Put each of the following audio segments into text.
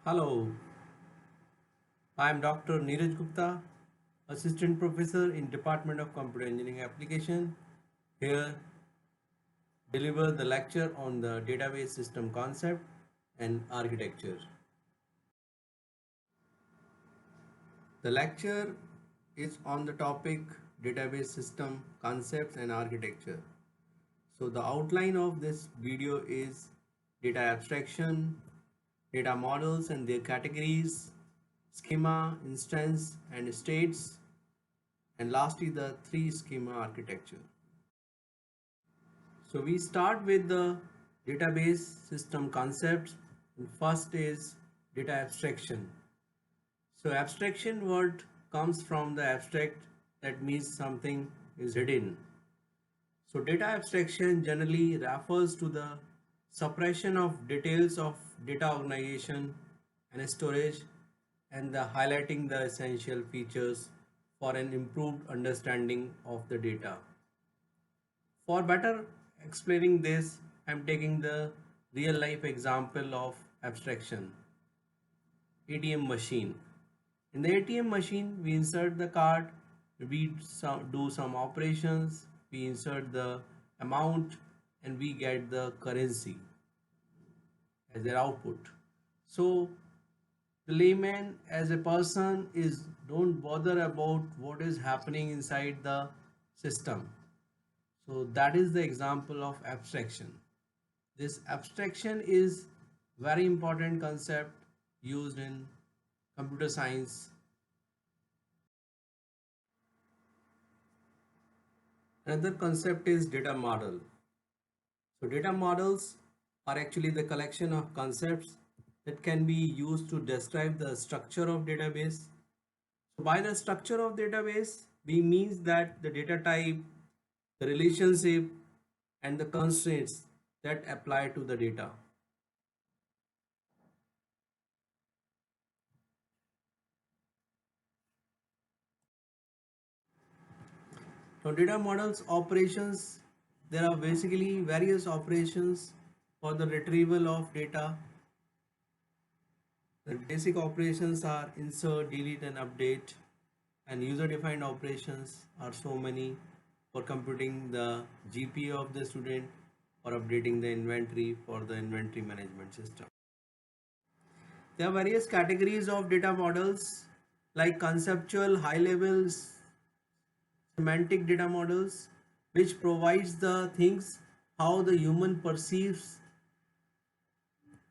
Hello, I am Dr. Neeraj Gupta, Assistant Professor in Department of Computer Engineering Application. Here, deliver the lecture on the database system concept and architecture. The lecture is on the topic database system concepts and architecture. So the outline of this video is data abstraction, data models and their categories, schema, instance and states, and lastly the three schema architecture. So we start with the database system concepts. And first is data abstraction. So abstraction word comes from the abstract, that means something is hidden. So data abstraction generally refers to the suppression of details of data organization and storage and the highlighting the essential features for an improved understanding of the data. For better explaining this, I am taking the real life example of abstraction. ATM machine. In the ATM machine, we insert the card, we do some operations, we insert the amount, and we get the currency as their output. So the layman as a person is don't bother about what is happening inside the system. So that is the example of abstraction. This abstraction is very important concept used in computer science. Another concept is data model. So data models are actually the collection of concepts that can be used to describe the structure of database. So by the structure of database, we means that the data type, the relationship, and the constraints that apply to the data. Now data models operations, there are basically various operations for the retrieval of data. The basic operations are insert, delete and update, and user defined operations are so many for computing the GPA of the student or updating the inventory for the inventory management system. There are various categories of data models like conceptual, high levels, semantic data models, which provides the things how the human perceives.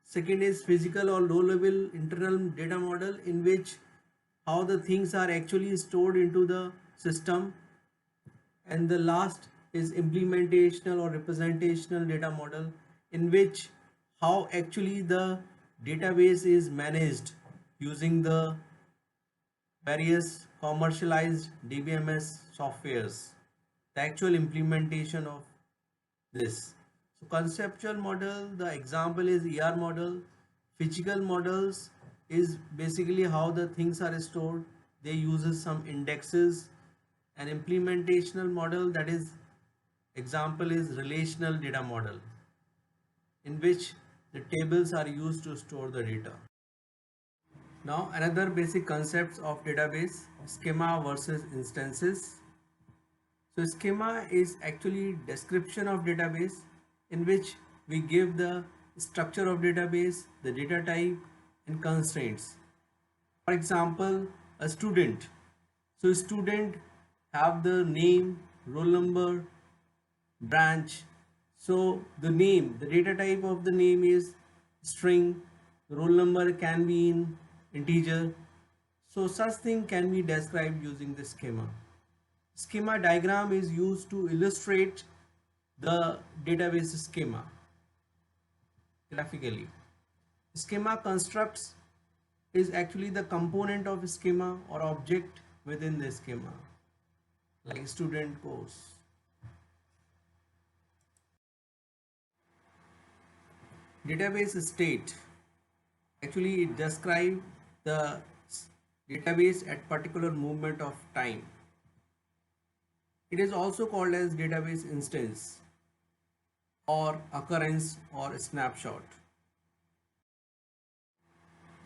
Second is physical or low level internal data model, in which how the things are actually stored into the system. And the last is implementational or representational data model, in which how actually the database is managed using the various commercialized DBMS softwares, the actual implementation of this. So conceptual model, the example is ER model. Physical models is basically how the things are stored. They uses some indexes. An implementational model, that is example is relational data model, in which the tables are used to store the data. Now another basic concepts of database, schema versus instances. So schema is actually description of database, in which we give the structure of database, the data type and constraints. For example, a student. So student have the name, roll number, branch. So the name, the data type of the name is string, the roll number can be in integer. So such thing can be described using the schema. Schema diagram is used to illustrate the database schema graphically. Schema constructs is actually the component of schema or object within the schema, like student course. Database state, actually it describes the database at particular moment of time. It is also called as database instance or occurrence or snapshot.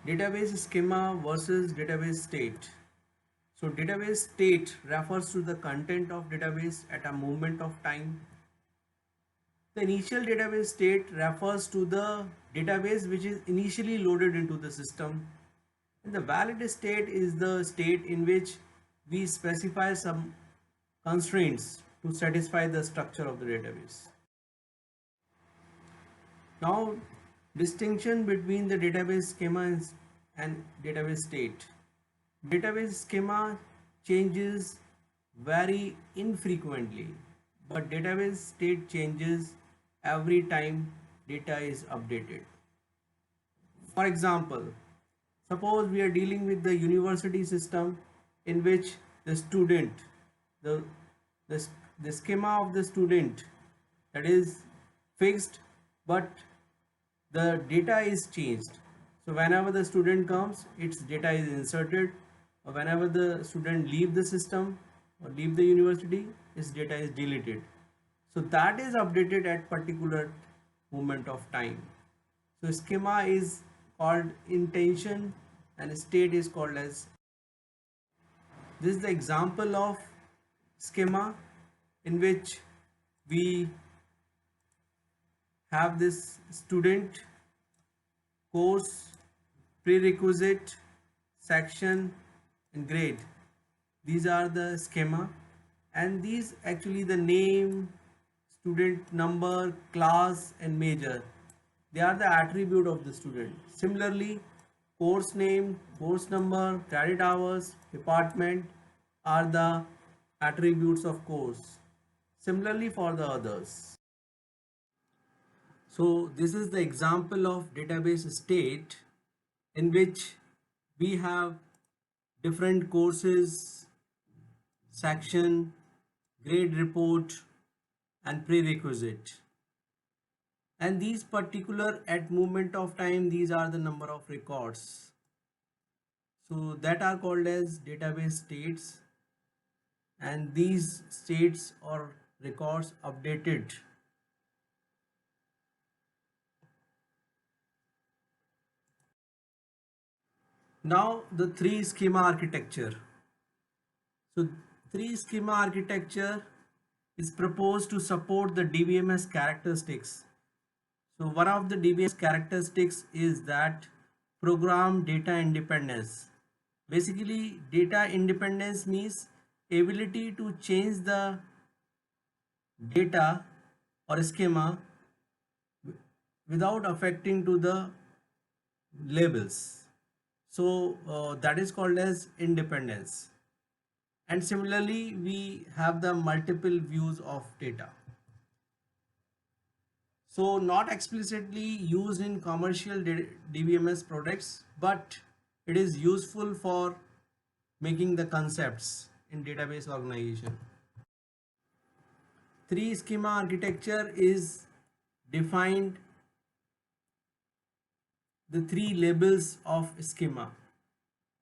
Database schema versus database state. So database state refers to the content of database at a moment of time. The initial database state refers to the database which is initially loaded into the system. And the valid state is the state in which we specify some constraints to satisfy the structure of the database. Now, distinction between the database schema and database state. Database schema changes very infrequently, but database state changes every time data is updated. For example, suppose we are dealing with the university system in which the student, the, the, the schema of the student, that is fixed, but the data is changed. So whenever the student comes, its data is inserted, or whenever the student leave the system or leave the university, its data is deleted. So that is updated at particular moment of time. So schema is called intention and state is called as. This is the example of schema in which we have this student, course, prerequisite, section and grade. These are the schema, and these actually the name, student number, class and major, they are the attribute of the student. Similarly, course name, course number, credit hours, department are the attributes of course. Similarly for the others. So this is the example of database state in which we have different courses, section, grade report and prerequisite. And these particular at moment of time, these are the number of records. So that are called as database states, and these states or records updated. Now the three schema architecture. So three schema architecture is proposed to support the DBMS characteristics. So one of the DBMS characteristics is that program data independence. Basically, data independence means ability to change the data or schema without affecting to the labels. So that is called as independence. And similarly, we have the multiple views of data. So not explicitly used in commercial DBMS products, but it is useful for making the concepts in database organization. Three schema architecture is defined the three labels of schema.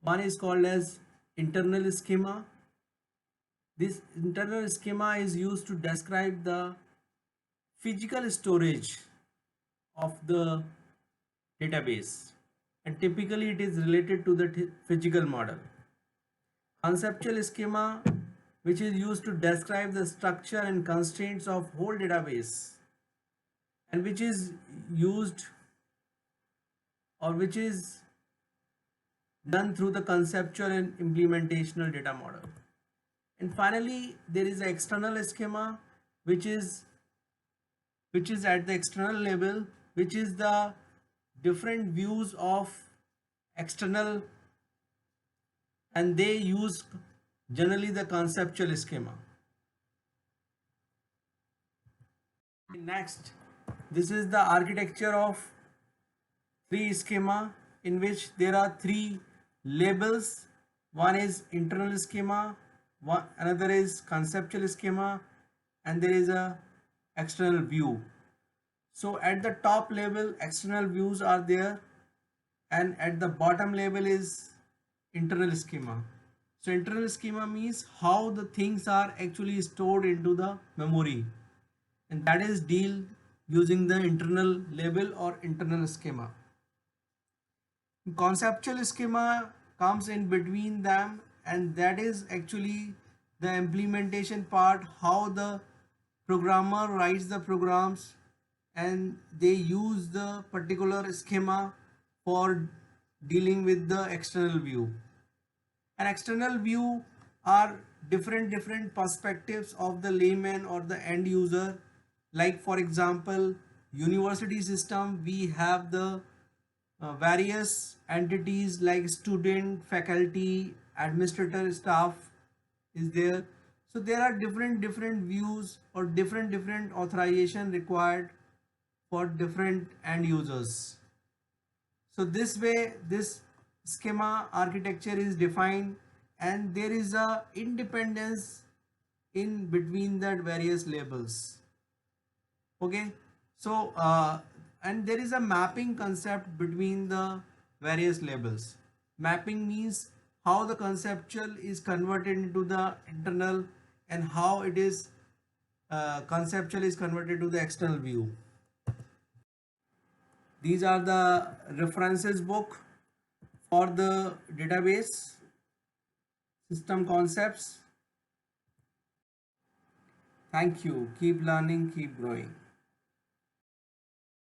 One is called as internal schema. This internal schema is used to describe the physical storage of the database, and typically it is related to the physical model. Conceptual schema, which is used to describe the structure and constraints of whole database, and which is used or which is done through the conceptual and implementational data model. And finally, there is an external schema, which is at the external level, which is the different views of external, and they use generally the conceptual schema. Next, this is the architecture of three schema in which there are three labels. One is internal schema, another is conceptual schema, and there is a external view. So at the top level, external views are there, and at the bottom level is internal schema. So internal schema means how the things are actually stored into the memory, and that is deal using the internal label or internal schema. Conceptual schema comes in between them, and that is actually the implementation part, how the programmer writes the programs and they use the particular schema for dealing with the external view. An external view are different perspectives of the layman or the end user. Like for example, university system, we have the various entities like student, faculty, administrator, staff is there. So there are different views or different authorization required for different end users. So this way this schema architecture is defined, and there is a independence in between that various labels. Okay, so and there is a mapping concept between the various labels. Mapping means how the conceptual is converted into the internal, and how it is conceptual is converted to the external view. These are the references book for the database system concepts. Thank you. Keep learning, keep growing.